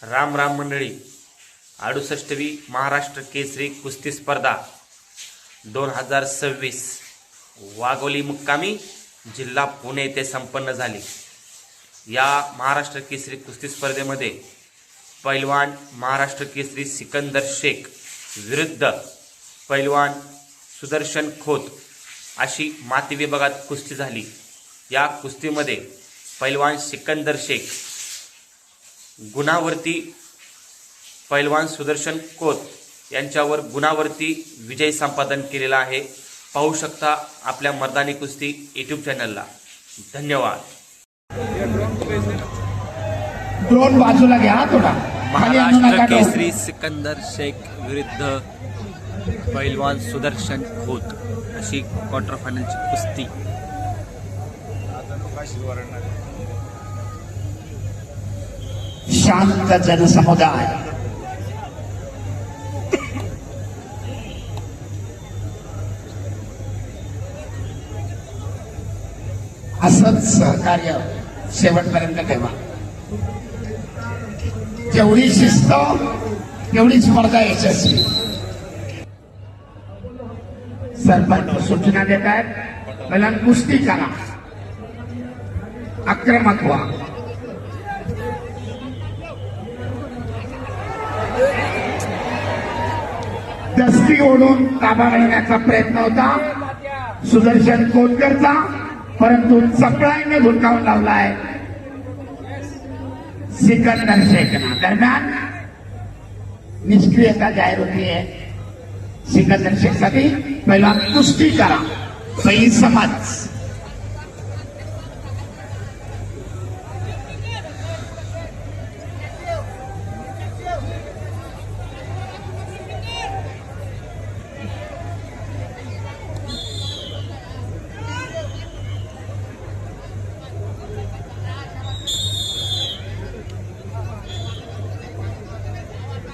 राम राम मंडळी, 68वी महाराष्ट्र केसरी कुस्ती स्पर्धा 2026 वाघोली मुक्कामी जिल्हा पुणे येथे संपन्न झाली। या महाराष्ट्र केसरी कुस्ती स्पर्धेमध्ये पैलवान महाराष्ट्र केसरी सिकंदर शेख विरुद्ध पैलवान सुदर्शन खोत अशी माती विभागात कुस्ती झाली। या कुस्तीमध्ये पैलवान सिकंदर शेख गुणावरती पैलवान सुदर्शन खोत यांच्यावर गुणावरती विजय संपादन केलेला आहे। पाहू शकता आपल्या मर्दानी कुस्ती यूट्यूब चॅनलला। धन्यवाद। ड्रोन बाजूला घ्या थोडा। महाराष्ट्र केसरी सिकंदर शेख विरुद्ध पैलवान सुदर्शन खोत अशी क्वार्टर फायनलची कुस्ती। शांत जनसमुदाय असंच सहकार्य शेवटपर्यंत ठेवा। जेवढी शिस्त तेवढी स्पर्धा यशस्वी। सरपंच सूचना देत आहेत, पहिला कुस्ती करा, आक्रमक व्हा। दस्ती ओढून ताबा मिळवण्याचा प्रयत्न होता सुदर्शन खोतकरचा, परंतु चपळाईने धुडकावून लावलाय सिकंदर शेखना। दरम्यान निष्क्रियता जाहीर होतीये सिकंदर शेखसाठी। पहिला कुस्ती करा, पहिली समज।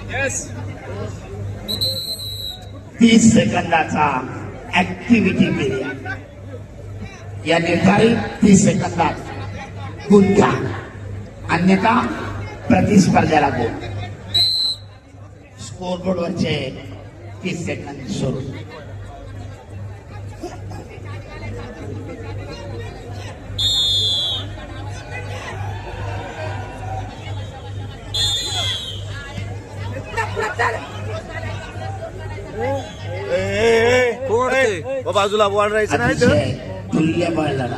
Yes. 30 सेकंदाचा ऍक्टिव्हिटी पिरियड। या निर्धारित 30 सेकंदात गुण घ्या, अन्यथा प्रतिस्पर्ध्याला गुण। स्कोरबोर्डवरचे 30 सेकंद सुरू। बाजूला वाढायचं नाही तर तुल्य बळ लढा।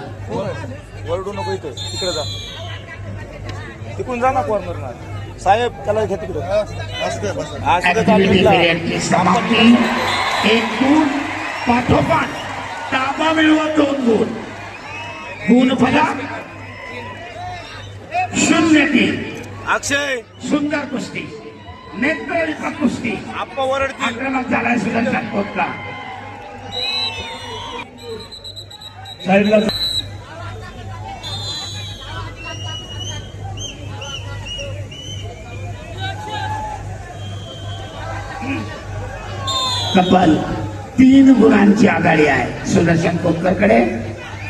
वरडू नको, इथं तिकडे जा, तिकडून जा ना कॉर्नर। साहेब त्याला घ्या तिकडे। ऍक्टिव्हिटी पिरियडची समाप्ती। एक गुण पाठोपाठ ताबा मिळवा, 2 गुण। गुण फलक 0-3। अक्षय सुंदर कुस्ती, नेत्रयुक्त कुस्ती। आप्पा वरडतील। आक्रमक झालाय सुदर्शन खोतला। तब्बल 3 गुणांची आघाडी आहे सुदर्शन खोतकरकडे।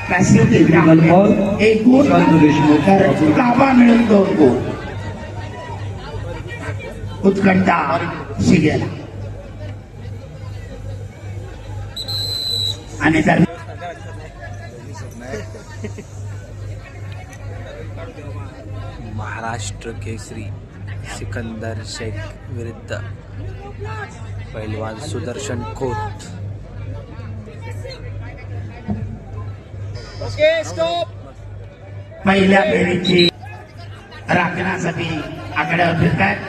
पॅसिव्ह डिग्री 1 गुण, तर ताबा मिळून 2 गुण। उत्कंठा शिगेला आणि महाराष्ट्र केसरी सिकंदर शेख विरुद्ध पैलवान सुदर्शन खोत। पहिल्या फेरीची राखण्यासाठी आकड्यावर फिरतायत।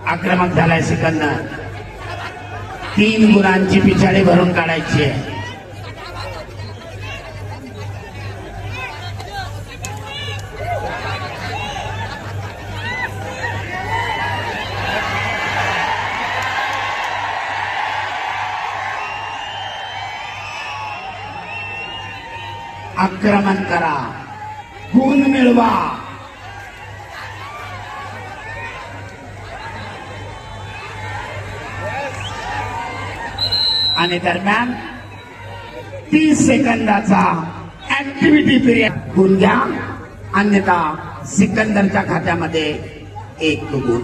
आक्रमक झालाय सिकंदर। 3 गुणांची पिछाडी भरून काढायची आहे। आक्रमण करा, गुण मिळवा। आणि दरम्यान 30 सेकंदाचा ऍक्टिव्हिटी पिरियड। गुण घ्या, अन्यथा सिकंदरच्या खात्यामध्ये 1 गुण.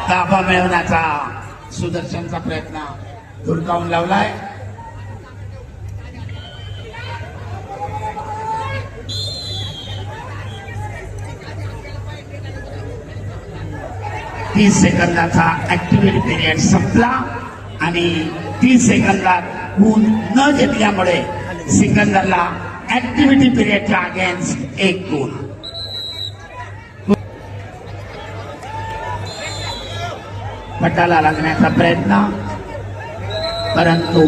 ताबा मिळवण्याचा सुदर्शनचा प्रयत्न धुडकावून लावलाय. तीस सेकंदाचा ऍक्टिव्हिटी पिरियड संपला आणि 30 सेकंदात गुण न घेतल्यामुळे सिकंदरला ऍक्टिव्हिटी पिरियडच्या अगेन्स्ट 1 गुण. पटाला लागण्याचा प्रयत्न, परंतु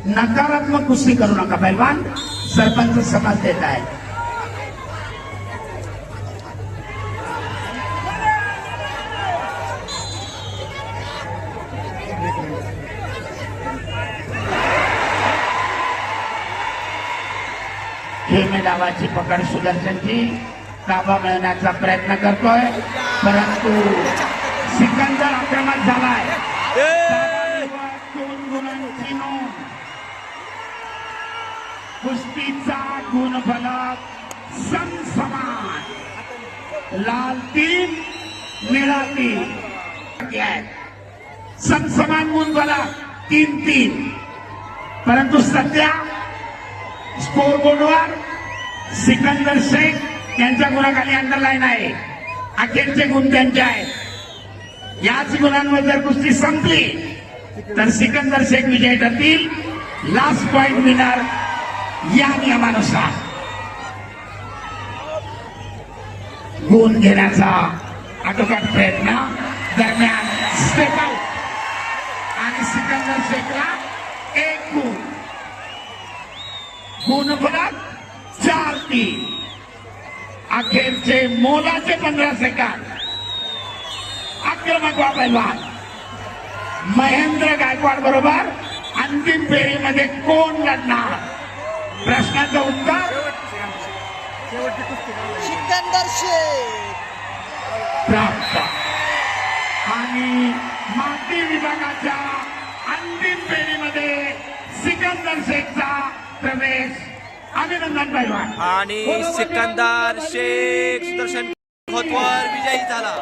नकारात्मक कुस्ती करू नका पैलवान, सरपंच समज देत आहे. खेमे डावाची पकड सुदर्शनची, ताबा मिळवण्याचा प्रयत्न करतोय, परंतु सिकंदर आक्रमक झालाय. 2 गुणांची नोंद. कुस्तीचा गुणफलक समसमान, लाल 3 निळा 3, समसमान गुणफलक 3-3. परंतु सध्या स्कोर बोर्डवर सिकंदर शेख यांच्या गुणाखाली अंडरलाईन आहे. अखेरचे गुण त्यांचे आहेत. याच गुणांवर जर कुस्ती संपली तर सिकंदर शेख विजयी ठरतील. लास्ट पॉइंट विनर या नियमानुसार. गुण घेण्याचा आटोकाट प्रयत्न दरम्यान स्टेप आउट आणि सिकंदर शेखला 1 गुण. गुणफलक 4-3. अखेरचे मोलाचे 15 सेकंद. आक्रमक पैलवान महेंद्र गायकवाड बरोबर अंतिम फेरीमध्ये कोण लढणार? प्रश्नाचं उत्तर सिकंदर शेख. प्राप्त. आणि माती विभागाच्या अंतिम फेरीमध्ये सिकंदर शेखचा प्रवेश. अभिनंदन पैलवान. आणि सिकंदर शेख सुदर्शन खोतवर विजयी झाला.